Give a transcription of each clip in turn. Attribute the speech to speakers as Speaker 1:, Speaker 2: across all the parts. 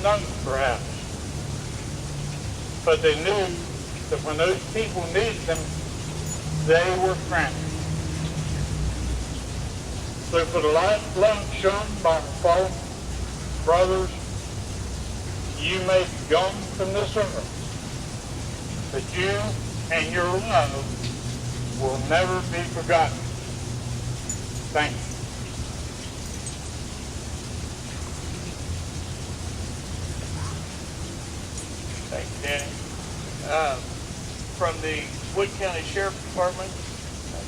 Speaker 1: known, perhaps. But they knew that when those people needed them, they were frantic. So for the lifelong shown by fallen brothers, you may be gone from this earth, but you and your love will never be forgotten. Thank you.
Speaker 2: Thank you, Danny. From the Wood County Sheriff's Department,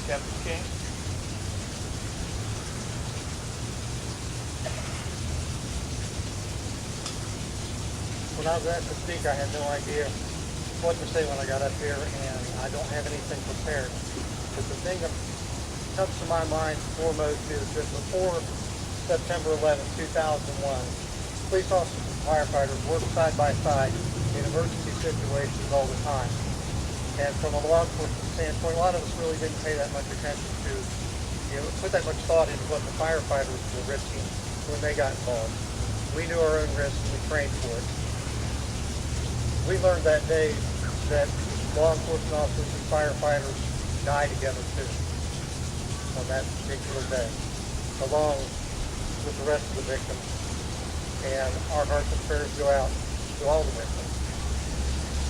Speaker 2: Captain King.
Speaker 3: When I was asked to speak, I had no idea what to say when I got up here, and I don't have anything prepared. But the thing that comes to my mind foremost is that before September 11, 2001, police officers and firefighters worked side by side in emergency situations all the time. And from a law enforcement standpoint, a lot of us really didn't pay that much attention to, put that much thought into what the firefighters were risking when they got involved. We knew our own risks and we trained for it. We learned that day that law enforcement officers and firefighters die together too on that particular day, along with the rest of the victims. And our hearts and prayers go out to all the victims.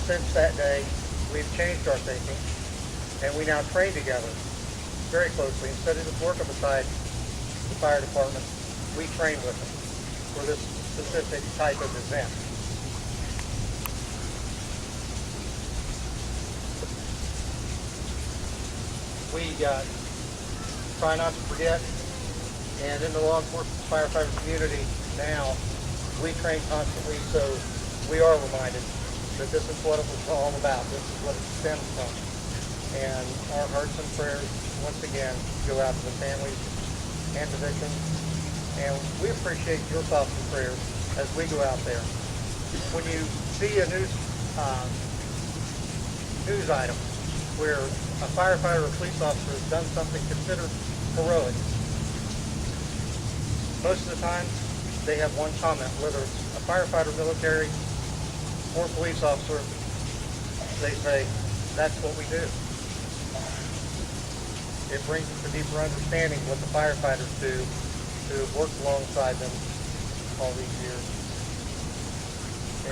Speaker 3: Since that day, we've changed our thinking, and we now train together very closely. Instead of just working beside the fire department, we train with them for this specific type of event. We try not to forget, and in the law enforcement firefighter community now, we train constantly, so we are reminded that this is what it was all about. This is what it stems from. And our hearts and prayers, once again, go out to the families and the victims. And we appreciate your thoughts and prayers as we go out there. When you see a news item where a firefighter or police officer has done something considered heroic, most of the time they have one comment, whether it's a firefighter, military, or police officer. They say, that's what we do. It brings us a deeper understanding of what the firefighters do who have worked alongside them all these years.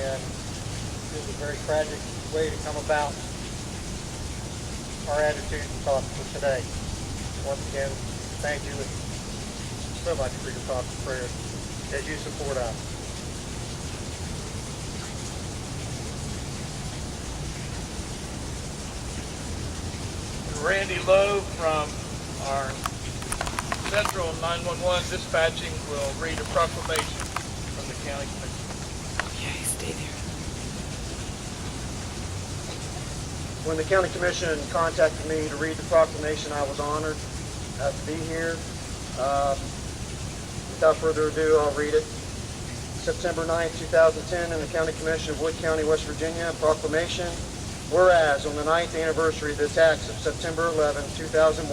Speaker 3: And it was a very tragic way to come about our attitude and thoughts for today. Once again, thank you so much for your thoughts and prayers as you support us.
Speaker 2: Randy Lowe from our Central 911 Dispatching will read a proclamation from the County Commission.
Speaker 4: Okay, stay there.
Speaker 3: When the County Commission contacted me to read the proclamation, I was honored to be here. Without further ado, I'll read it. September 9th, 2010, in the County Commission of Wood County, West Virginia, a proclamation. Whereas, on the 9th anniversary of the attacks of September 11, 2001,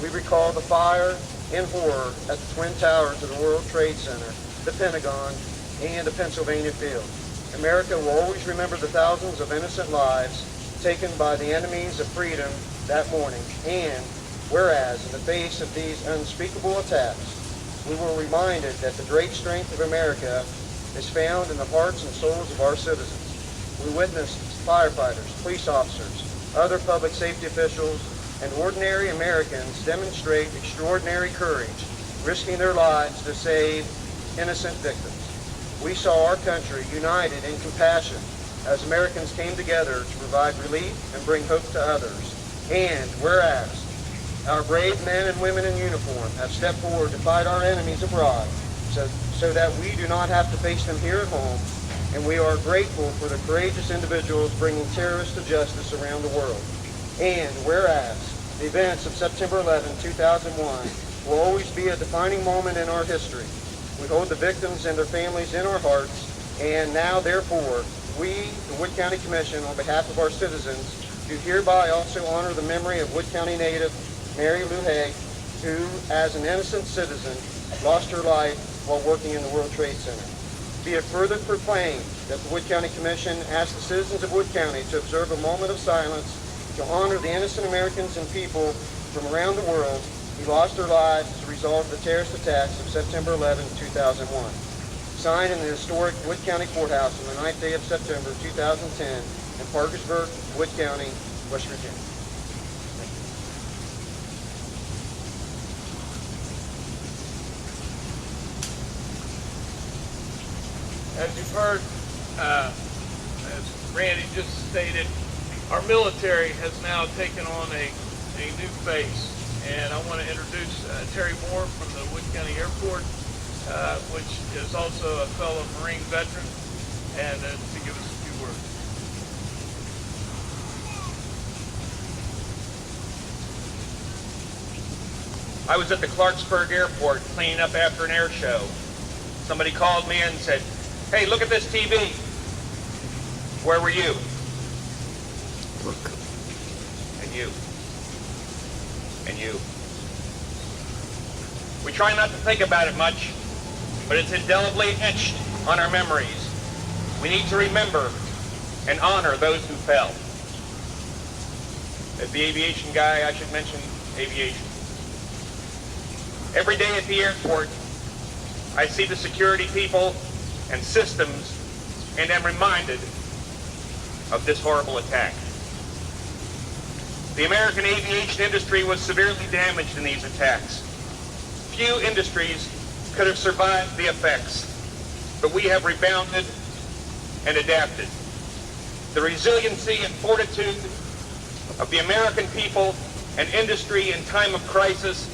Speaker 3: we recall the fire and horror at the Twin Towers of the World Trade Center, the Pentagon, and the Pennsylvania Field. America will always remember the thousands of innocent lives taken by the enemies of freedom that morning. And, whereas, in the face of these unspeakable attacks, we were reminded that the great strength of America is found in the hearts and souls of our citizens. We witnessed firefighters, police officers, other public safety officials, and ordinary Americans demonstrate extraordinary courage, risking their lives to save innocent victims. We saw our country united in compassion as Americans came together to provide relief and bring hope to others. And whereas our brave men and women in uniform have stepped forward to fight our enemies abroad so that we do not have to face them here at home, and we are grateful for the courageous individuals bringing terrorists to justice around the world. And whereas the events of September 11, 2001 will always be a defining moment in our history, we hold the victims and their families in our hearts, and now, therefore, we, the Wood County Commission, on behalf of our citizens, do hereby also honor the memory of Wood County native Mary Lou Haig, who, as an innocent citizen, lost her life while working in the World Trade Center. Be it further proclaimed that the Wood County Commission asks the citizens of Wood County to observe a moment of silence to honor the innocent Americans and people from around the world who lost their lives as a result of the terrorist attacks of September 11, 2001. Signed in the historic Wood County Courthouse on the 9th day of September 2010 in Parkersburg, Wood County, West Virginia.
Speaker 2: As you've heard, as Randy just stated, our military has now taken on a new face. And I want to introduce Terry Moore from the Wood County Airport, which is also a fellow Marine veteran, and to give us a few words.
Speaker 5: I was at the Clarksburg Airport cleaning up after an air show. Somebody called me and said, "Hey, look at this TV." Where were you?
Speaker 4: Look.
Speaker 5: And you. And you. We try not to think about it much, but it's indelibly etched on our memories. We need to remember and honor those who fell. As the aviation guy, I should mention aviation. Every day at the airport, I see the security people and systems and am reminded of this horrible attack. The American aviation industry was severely damaged in these attacks. Few industries could have survived the effects, but we have rebounded and adapted. The resiliency and fortitude of the American people and industry in time of crisis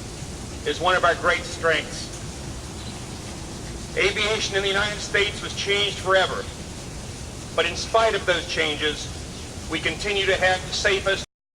Speaker 5: is one of our great strengths. Aviation in the United States was changed forever, but in spite of those changes, we continue to have the safest